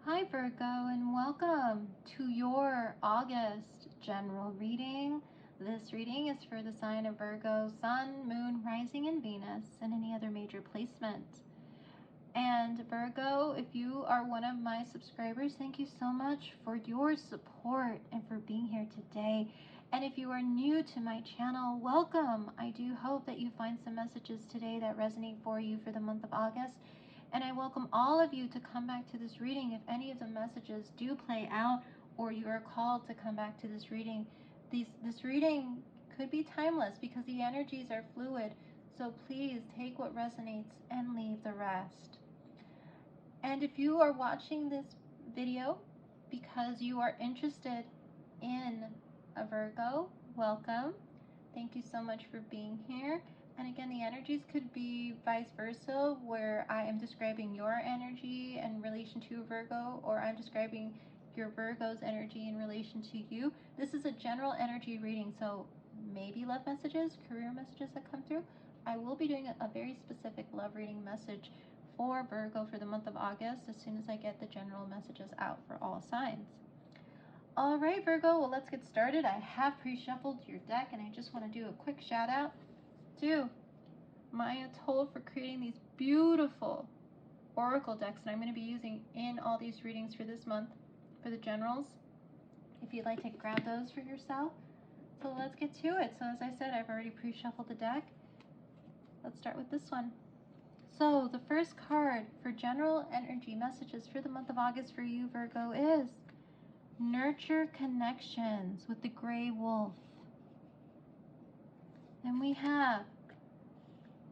Hi Virgo, and welcome to your August general reading. This reading is for the sign of Virgo, Sun, Moon, Rising, and Venus, and any other major placement. And Virgo, if you are one of my subscribers, thank you so much for your support and for being here today. And if you are new to my channel, welcome. I do hope that you find some messages today that resonate for you for the month of August. And I welcome all of you to come back to this reading if any of the messages do play out or you are called to come back to this reading. This reading could be timeless because the energies are fluid. So please take what resonates and leave the rest. And if you are watching this video because you are interested in a Virgo, welcome. Thank you so much for being here. And again, the energies could be vice versa, where I am describing your energy in relation to a Virgo, or I'm describing your Virgo's energy in relation to you. This is a general energy reading, so maybe love messages, career messages that come through. I will be doing a very specific love reading message for Virgo for the month of August as soon as I get the general messages out for all signs. All right, Virgo, well, let's get started. I have pre-shuffled your deck, and I just want to do a quick shout out to Maya Toll for creating these beautiful oracle decks that I'm going to be using in all these readings for this month for the generals. If you'd like to grab those for yourself. So let's get to it. So as I said, I've already pre-shuffled the deck. Let's start with this one. So the first card for general energy messages for the month of August for you, Virgo, is Nurture Connections with the Gray Wolf. Then we have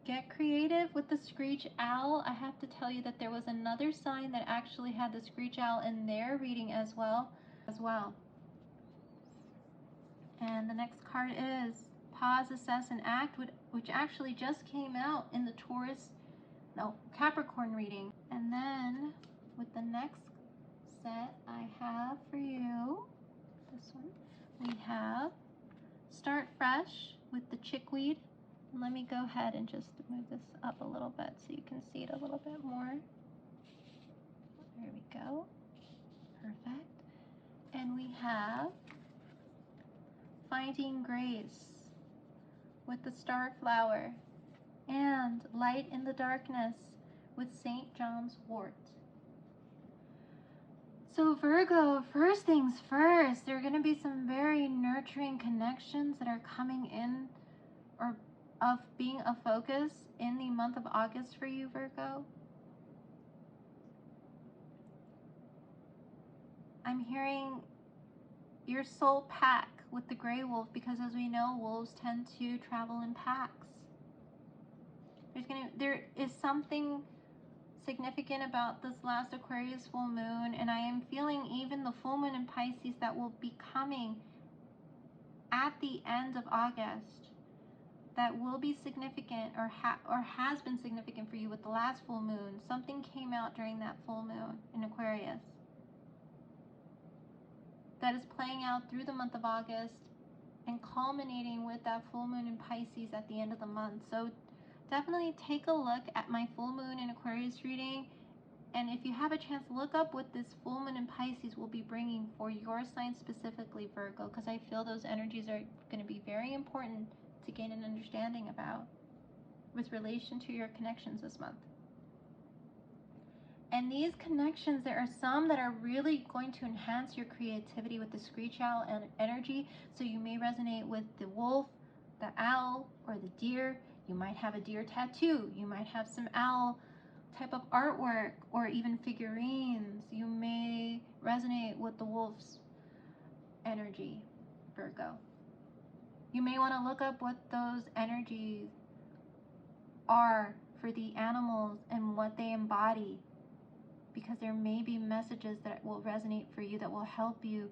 Get Creative with the Screech Owl. I have to tell you that there was another sign that actually had the Screech Owl in their reading as well. And the next card is Pause, Assess, and Act, which actually just came out in the Capricorn reading. And then with the next set I have for you, this one, we have Start Fresh with the Chickweed. And let me go ahead and just move this up a little bit so you can see it a little bit more. There we go. Perfect. And we have Finding Grace with the Starflower and Light in the Darkness with St. John's Wort. So Virgo, first things first, there are going to be some very nurturing connections that are coming in or of being a focus in the month of August for you, Virgo. I'm hearing your soul pack with the gray wolf, because as we know, wolves tend to travel in packs. There is something significant about this last Aquarius full moon, and I am feeling even the full moon in Pisces that will be coming at the end of August that will be significant or has been significant for you with the last full moon. Something came out during that full moon in Aquarius that is playing out through the month of August and culminating with that full moon in Pisces at the end of the month. So definitely take a look at my full moon in Aquarius reading, and if you have a chance, look up what this full moon in Pisces will be bringing for your sign specifically, Virgo, because I feel those energies are going to be very important to gain an understanding about with relation to your connections this month. And these connections, there are some that are really going to enhance your creativity with the Screech Owl energy. So you may resonate with the wolf, the owl, or the deer. You might have a deer tattoo. You might have some owl type of artwork or even figurines. You may resonate with the wolf's energy, Virgo. You may want to look up what those energies are for the animals and what they embody, because there may be messages that will resonate for you that will help you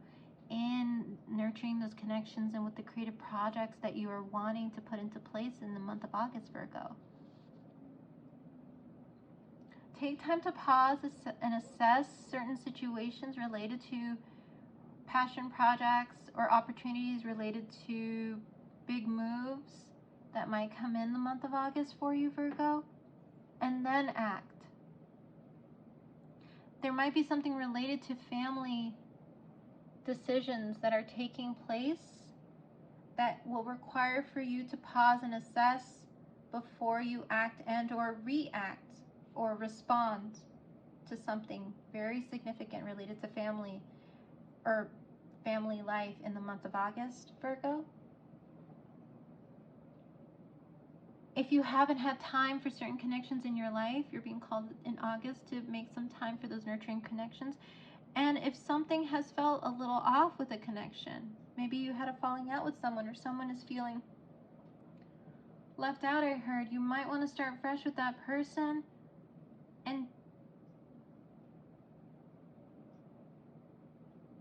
in nurturing those connections and with the creative projects that you are wanting to put into place in the month of August, Virgo. Take time to pause and assess certain situations related to passion projects or opportunities related to big moves that might come in the month of August for you, Virgo, and then act. there might be something related to family decisions that are taking place that will require for you to pause and assess before you act and or react or respond to something very significant related to family or family life in the month of August, Virgo. If you haven't had time for certain connections in your life, you're being called in August to make some time for those nurturing connections. And if something has felt a little off with a connection, maybe you had a falling out with someone or someone is feeling left out, I heard, you might want to start fresh with that person and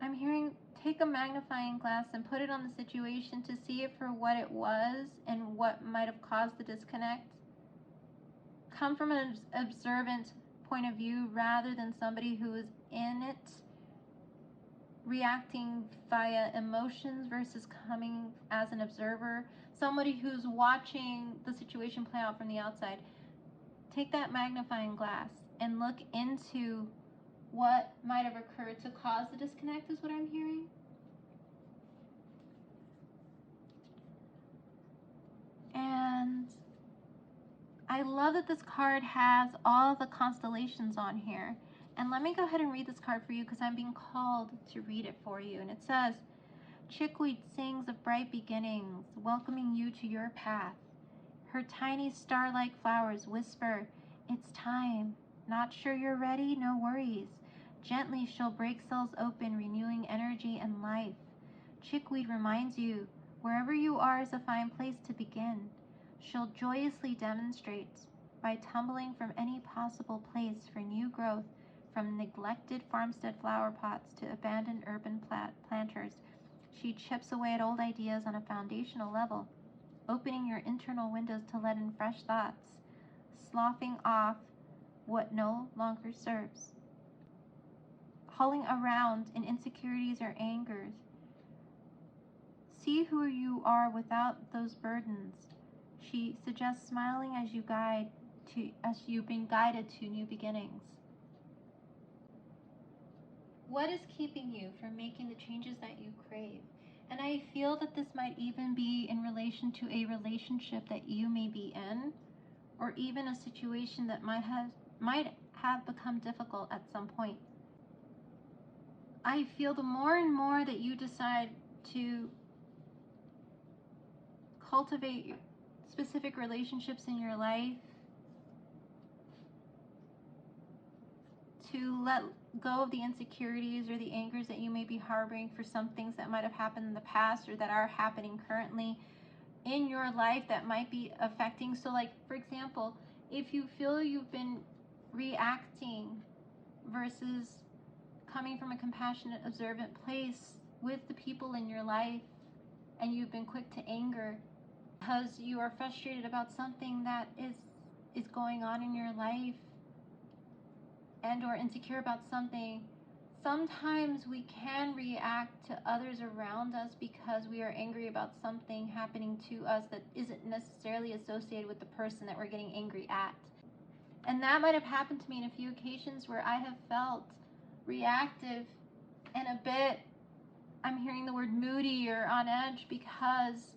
I'm hearing take a magnifying glass and put it on the situation to see it for what it was and what might have caused the disconnect. Come from an observant point of view rather than somebody who is in it, reacting via emotions versus coming as an observer, somebody who's watching the situation play out from the outside. Take that magnifying glass and look into what might have occurred to cause the disconnect is what I'm hearing. And I love that this card has all the constellations on here. And let me go ahead and read this card for you because I'm being called to read it for you. And it says, Chickweed sings of bright beginnings, welcoming you to your path. Her tiny star-like flowers whisper, it's time. Not sure you're ready? No worries. Gently she'll break cells open, renewing energy and life. Chickweed reminds you, wherever you are is a fine place to begin. She'll joyously demonstrate by tumbling from any possible place for new growth, from neglected farmstead flower pots to abandoned urban planters. She chips away at old ideas on a foundational level, opening your internal windows to let in fresh thoughts, sloughing off what no longer serves, hauling around in insecurities or angers. See who you are without those burdens. She suggests smiling as you've been guided to new beginnings. What is keeping you from making the changes that you crave? And I feel that this might even be in relation to a relationship that you may be in, or even a situation that might have become difficult at some point. I feel the more and more that you decide to cultivate specific relationships in your life, to let go of the insecurities or the angers that you may be harboring for some things that might have happened in the past or that are happening currently in your life that might be affecting. So like, for example, if you feel you've been reacting versus coming from a compassionate, observant place with the people in your life, and you've been quick to anger because you are frustrated about something that is going on in your life, and or insecure about something, sometimes we can react to others around us because we are angry about something happening to us that isn't necessarily associated with the person that we're getting angry at. And that might have happened to me in a few occasions where I have felt reactive and a bit, I'm hearing the word moody or on edge because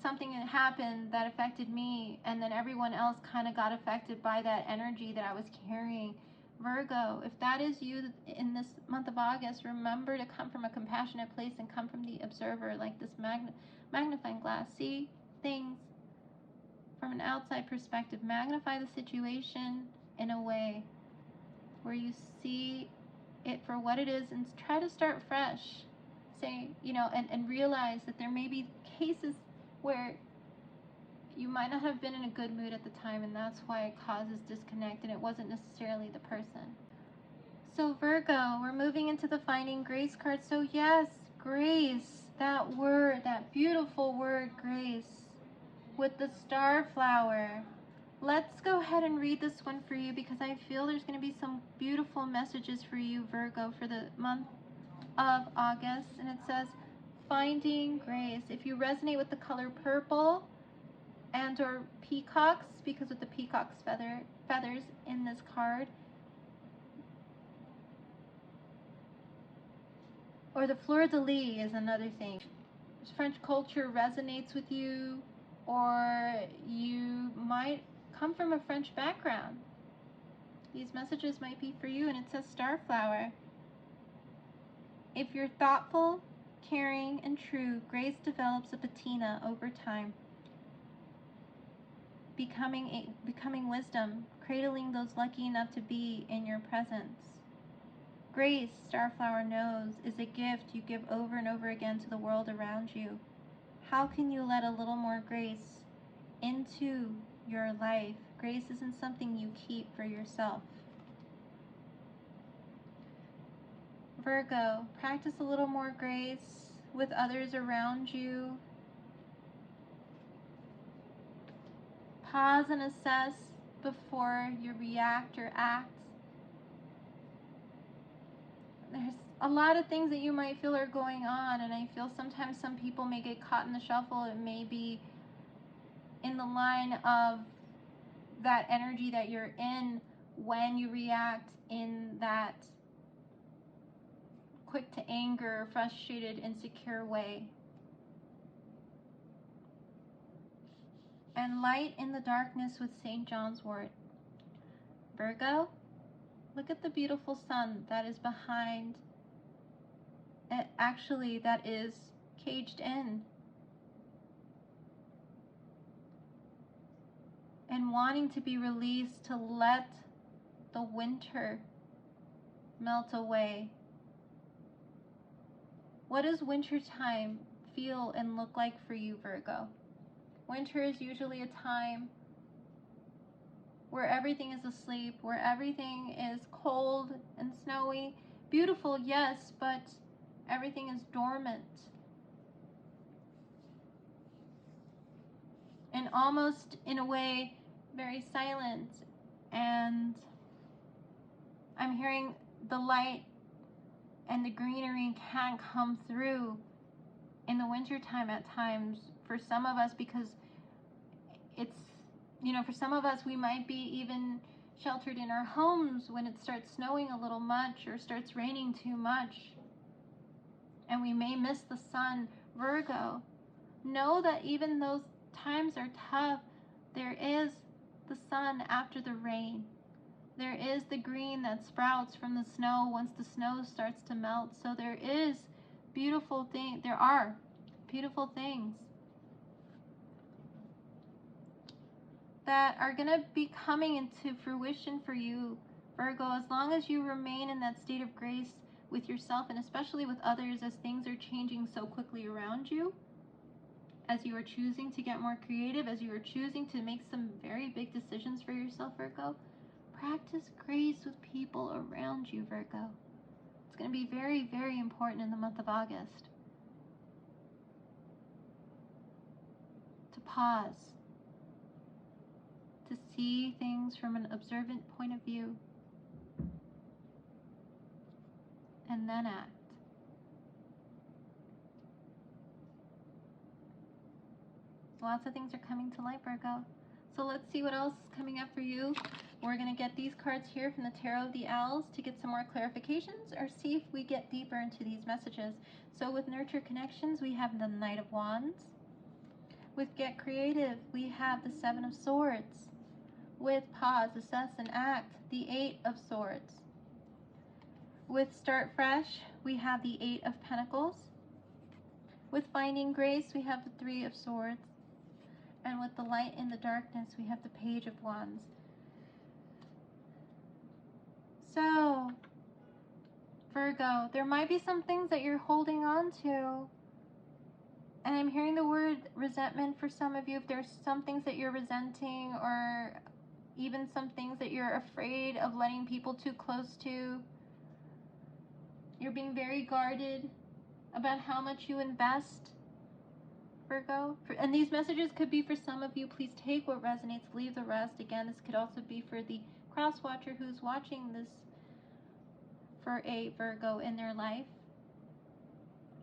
something had happened that affected me, and then everyone else kind of got affected by that energy that I was carrying. Virgo, if that is you in this month of August, remember to come from a compassionate place and come from the observer, like this magnifying glass. See things from an outside perspective. Magnify the situation in a way where you see it for what it is and try to start fresh. Say, and realize that there may be cases where you might not have been in a good mood at the time, and that's why it causes disconnect, and it wasn't necessarily the person. So Virgo, we're moving into the Finding Grace card. So yes, grace, that word, that beautiful word, grace, with the star flower. Let's go ahead and read this one for you because I feel there's going to be some beautiful messages for you, Virgo, for the month of August. And it says, Finding Grace. If you resonate with the color purple and or peacocks, because with the peacock's feathers in this card, Or the fleur-de-lis is another thing. French culture resonates with you, or you might come from a French background. These messages might be for you, and it says starflower. If you're thoughtful, caring, and true, grace develops a patina over time, becoming wisdom, cradling those lucky enough to be in your presence. Grace, starflower knows, is a gift you give over and over again to the world around you. How can you let a little more grace into your life? Grace isn't something you keep for yourself. Virgo, practice a little more grace with others around you. Pause and assess before you react or act. There's a lot of things that you might feel are going on, and I feel sometimes some people may get caught in the shuffle. It may be in the line of that energy that you're in when you react in that quick to anger, frustrated, insecure way. And light in the darkness with St. John's wort. Virgo, look at the beautiful sun that is behind, actually that is caged in and wanting to be released, to let the winter melt away. What does wintertime feel and look like for you, Virgo? Winter is usually a time where everything is asleep, where everything is cold and snowy. Beautiful, yes, but everything is dormant. And almost, in a way, very silent. And I'm hearing the light and the greenery can't come through in the wintertime at times for some of us, because it's, for some of us, we might be even sheltered in our homes when it starts snowing a little much or starts raining too much, and we may miss the sun. Virgo, know that even those times are tough, there is the sun after the rain. There is the green that sprouts from the snow once the snow starts to melt. So there are beautiful things that are going to be coming into fruition for you, Virgo, as long as you remain in that state of grace with yourself and especially with others, as things are changing so quickly around you, as you are choosing to get more creative, as you are choosing to make some very big decisions for yourself, Virgo. Practice grace with people around you, Virgo. It's going to be very, very important in the month of August. To pause. To see things from an observant point of view. And then act. Lots of things are coming to light, Virgo. So let's see what else is coming up for you. We're going to get these cards here from the Tarot of the Owls to get some more clarifications, or see if we get deeper into these messages. So with Nurture Connections, we have the Knight of Wands. With Get Creative, we have the Seven of Swords. With Pause, Assess, and Act, the Eight of Swords. With Start Fresh, we have the Eight of Pentacles. With Finding Grace, we have the Three of Swords. And with the Light in the Darkness, we have the Page of Wands. So, Virgo, there might be some things that you're holding on to. And I'm hearing the word resentment for some of you. If there's some things that you're resenting, or even some things that you're afraid of letting people too close to. You're being very guarded about how much you invest, Virgo. And these messages could be for some of you. Please take what resonates, leave the rest. Again, this could also be for the cross watcher who's watching this for a Virgo in their life.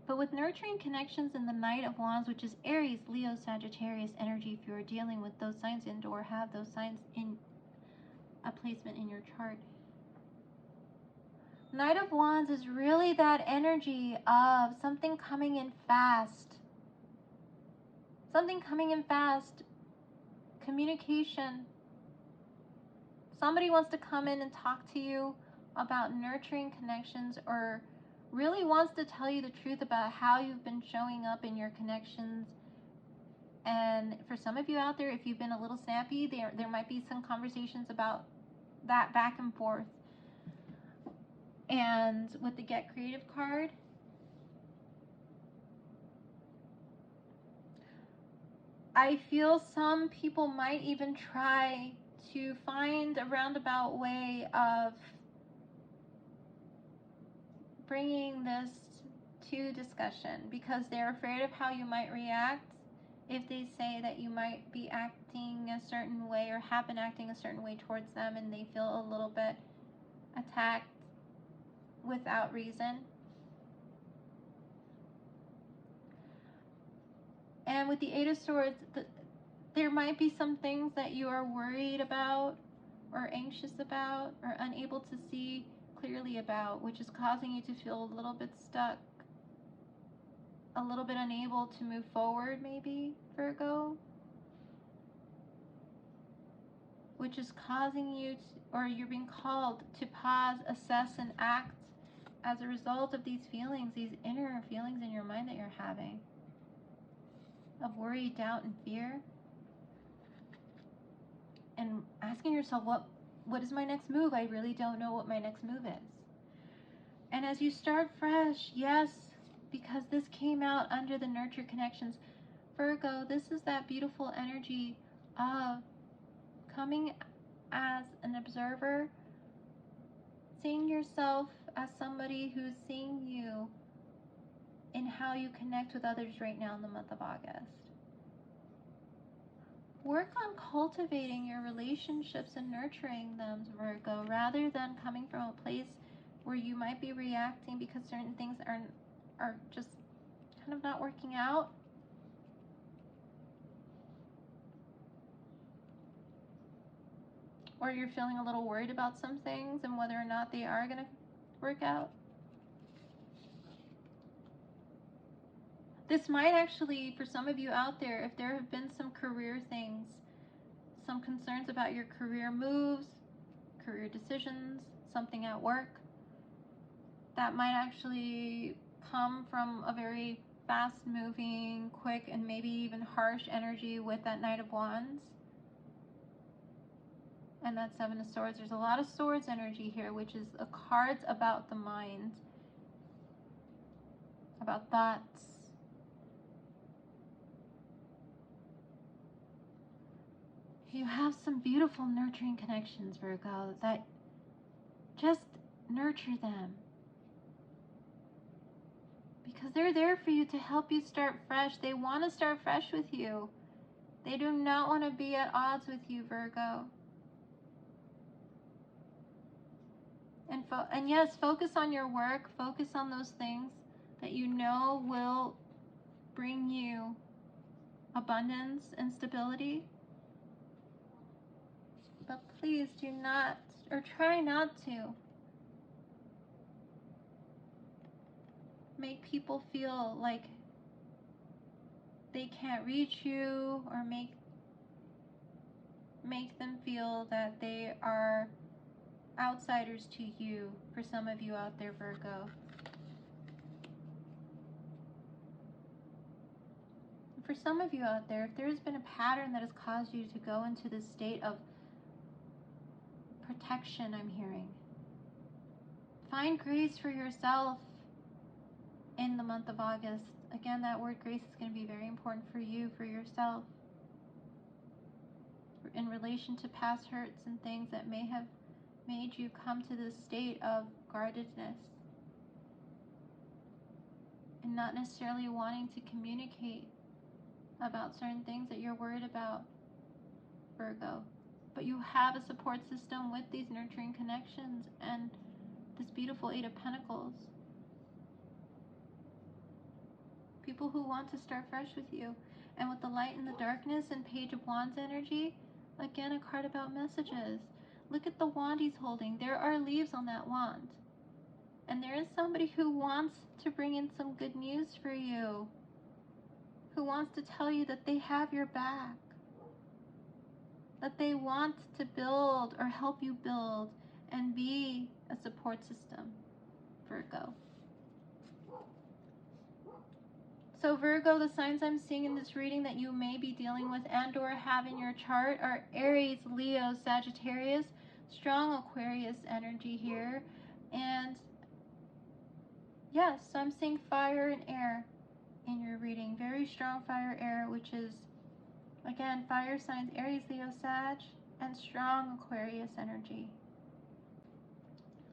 But with Nurturing Connections and the Knight of Wands, which is Aries, Leo, Sagittarius energy, if you are dealing with those signs or have those signs in a placement in your chart, Knight of Wands is really that energy of something coming in fast. Something coming in fast. Communication. Somebody wants to come in and talk to you about nurturing connections, or really wants to tell you the truth about how you've been showing up in your connections. And for some of you out there, if you've been a little snappy, there might be some conversations about that back and forth. And with the Get Creative card, I feel some people might even try to find a roundabout way of bringing this to discussion, because they're afraid of how you might react if they say that you might be acting a certain way or have been acting a certain way towards them, and they feel a little bit attacked without reason. And with the Eight of Swords, there might be some things that you are worried about or anxious about or unable to see clearly about, which is causing you to feel a little bit stuck, a little bit unable to move forward, maybe, Virgo, which is causing you to, or you're being called to pause, assess, and act as a result of these feelings, these inner feelings in your mind that you're having of worry, doubt, and fear. And asking yourself, what is my next move? I really don't know what my next move is. And as you start fresh, yes, because this came out under the nurture connections, Virgo, this is that beautiful energy of coming as an observer, seeing yourself as somebody who's seeing you in how you connect with others right now in the month of August. Work on cultivating your relationships and nurturing them, Virgo, rather than coming from a place where you might be reacting because certain things are just kind of not working out. Or you're feeling a little worried about some things and whether or not they are going to work out. This might actually, for some of you out there, if there have been some career things, some concerns about your career moves, career decisions, something at work, that might actually come from a very fast-moving, quick, and maybe even harsh energy with that Knight of Wands and that Seven of Swords. There's a lot of swords energy here, which is a cards about the mind, about thoughts. You have some beautiful nurturing connections, Virgo, that just nurture them. Because they're there for you to help you start fresh. They want to start fresh with you. They do not want to be at odds with you, Virgo. And yes, focus on your work. Focus on those things that you know will bring you abundance and stability. But please do not, or try not to, make people feel like they can't reach you, or make them feel that they are outsiders to you, for some of you out there, Virgo. For some of you out there, if there's been a pattern that has caused you to go into this state of protection, I'm hearing, find grace for yourself in the month of August. Again, that word grace is going to be very important for you, for yourself, in relation to past hurts and things that may have made you come to this state of guardedness and not necessarily wanting to communicate about certain things that you're worried about, Virgo. But you have a support system with these nurturing connections and this beautiful Eight of Pentacles. People who want to start fresh with you. And with the light and the darkness and Page of Wands energy, again, a card about messages. Look at the wand he's holding. There are leaves on that wand. And there is somebody who wants to bring in some good news for you, who wants to tell you that they have your back, that they want to build or help you build and be a support system, Virgo. So Virgo, the signs I'm seeing in this reading that you may be dealing with and or have in your chart are Aries, Leo, Sagittarius, strong Aquarius energy here. And yes, I'm seeing fire and air in your reading. Very strong fire, air, which is, again, fire signs, Aries, Leo, Sag, and strong Aquarius energy.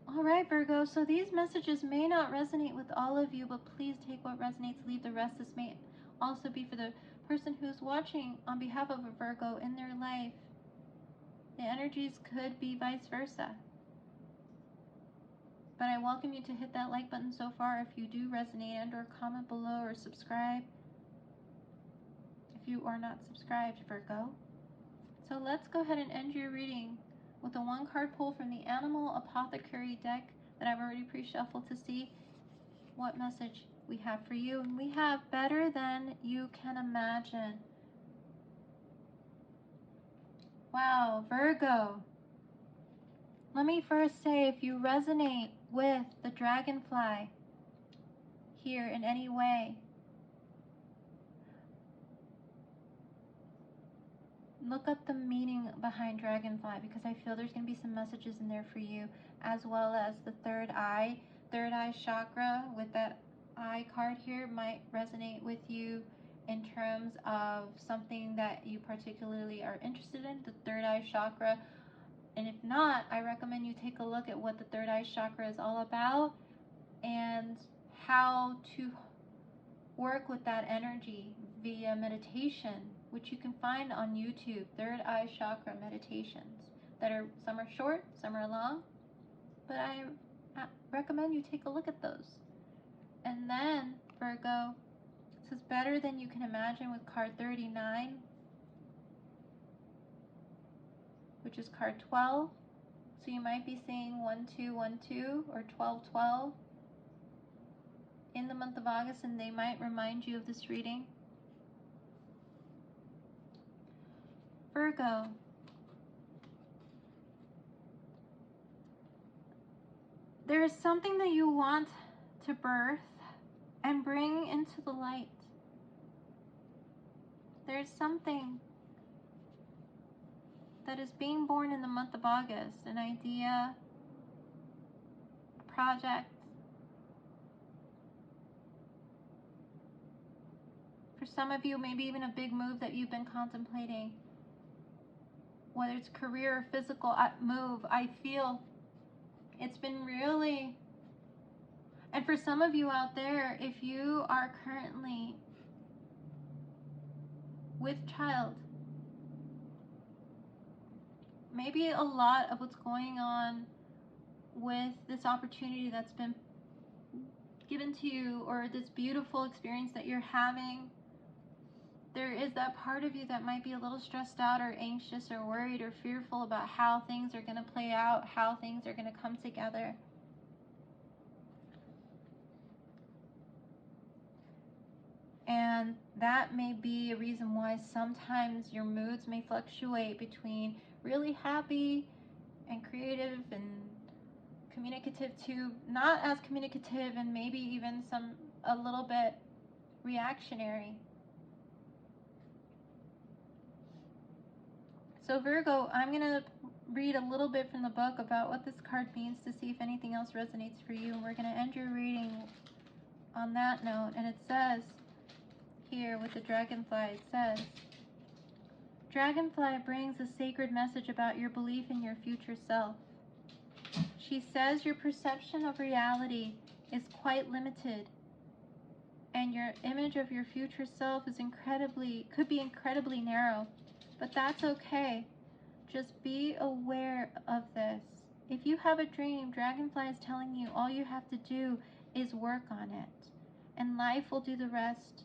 All right, Virgo, so these messages may not resonate with all of you, but please take what resonates, leave the rest. This may also be for the person who's watching on behalf of a Virgo in their life. The energies could be vice versa. But I welcome you to hit that like button so far if you do resonate, and or comment below or subscribe if you are not subscribed, Virgo. So let's go ahead and end your reading with a 1-card pull from the Animal Apothecary deck that I've already pre-shuffled to see what message we have for you. And we have better than you can imagine. Wow, Virgo. Let me first say, if you resonate with the dragonfly here in any way, look up the meaning behind dragonfly, because I feel there's going to be some messages in there for you, as well as the third eye chakra with that eye card here might resonate with you in terms of something that you particularly are interested in, the third eye chakra. And if not, I recommend you take a look at what the third eye chakra is all about and how to work with that energy via meditation, which you can find on YouTube, third eye chakra meditations that are, some are short, some are long, but I recommend you take a look at those. And then, Virgo, this is better than you can imagine with card 39, which is card 12. So you might be seeing 1212 or 1212 in the month of August, and they might remind you of this reading. Virgo, there is something that you want to birth and bring into the light. There's something that is being born in the month of August, an idea, a project. For some of you, maybe even a big move that you've been contemplating, whether it's career or physical move. I feel it's been really, and for some of you out there, if you are currently with child, maybe a lot of what's going on with this opportunity that's been given to you, or this beautiful experience that you're having, there is that part of you that might be a little stressed out or anxious or worried or fearful about how things are going to play out, how things are going to come together. And that may be a reason why sometimes your moods may fluctuate between really happy and creative and communicative to not as communicative, and maybe even a little bit reactionary. So Virgo, I'm going to read a little bit from the book about what this card means to see if anything else resonates for you. And we're going to end your reading on that note. And it says here with the dragonfly, it says, Dragonfly brings a sacred message about your belief in your future self. She says your perception of reality is quite limited, and your image of your future self is could be incredibly narrow, but that's okay. Just be aware of this. If you have a dream, Dragonfly is telling you all you have to do is work on it, and life will do the rest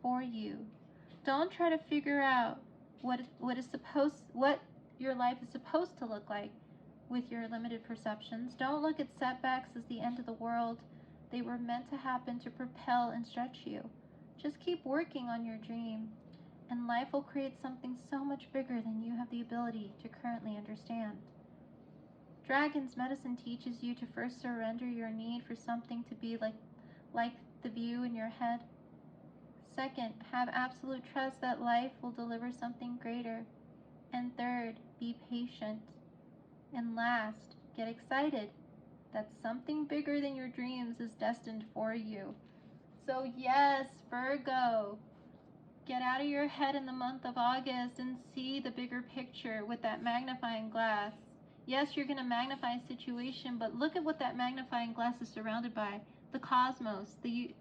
for you. Don't try to figure out what your life is supposed to look like. with your limited perceptions. Don't look at setbacks as the end of the world. They were meant to happen to propel and stretch you. Just keep working on your dream, and life will create something so much bigger than you have the ability to currently understand. Dragon's medicine teaches you to first surrender your need for something to be like the view in your head. Second, have absolute trust that life will deliver something greater. And third, be patient. And last, get excited that something bigger than your dreams is destined for you. So yes, Virgo, get out of your head in the month of August and see the bigger picture with that magnifying glass. Yes, you're going to magnify a situation, but look at what that magnifying glass is surrounded by. The cosmos, the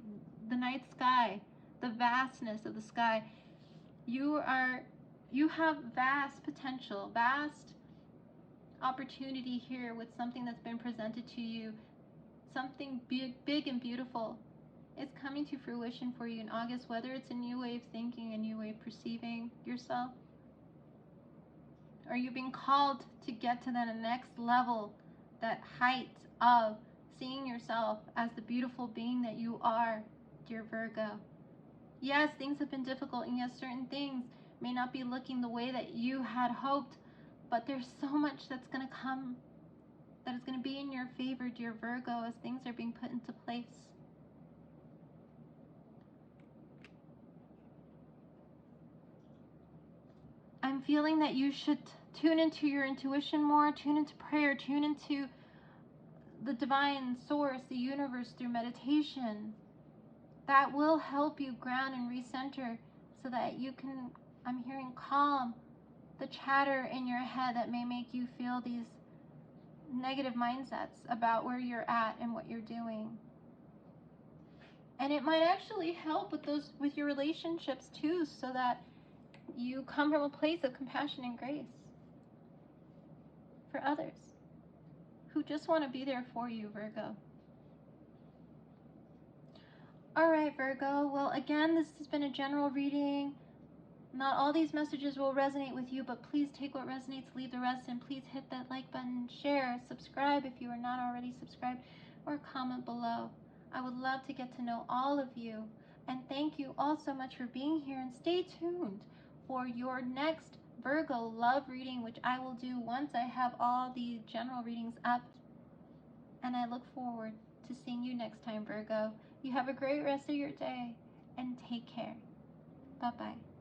night sky, the vastness of the sky. You have vast potential, vast opportunity here with something that's been presented to you. Something big and beautiful is coming to fruition for you in August, whether it's a new way of thinking, a new way of perceiving yourself, or you're being called to get to that next level, that height of seeing yourself as the beautiful being that you are, dear Virgo. Yes, things have been difficult, and yes, certain things may not be looking the way that you had hoped, but there's so much that's going to come that is going to be in your favor, dear Virgo, as things are being put into place. I'm feeling that you should tune into your intuition more, tune into prayer, tune into the divine source, the universe, through meditation. That will help you ground and recenter so that you can, I'm hearing, calm the chatter in your head that may make you feel these negative mindsets about where you're at and what you're doing. And it might actually help with your relationships too, so that you come from a place of compassion and grace for others who just want to be there for you, Virgo. All right, Virgo. Well, again, this has been a general reading. Not all these messages will resonate with you, but please take what resonates, leave the rest, and please hit that like button, share, subscribe if you are not already subscribed, or comment below. I would love to get to know all of you. And thank you all so much for being here, and stay tuned for your next Virgo love reading, which I will do once I have all the general readings up. And I look forward to seeing you next time, Virgo. You have a great rest of your day, and take care. Bye-bye.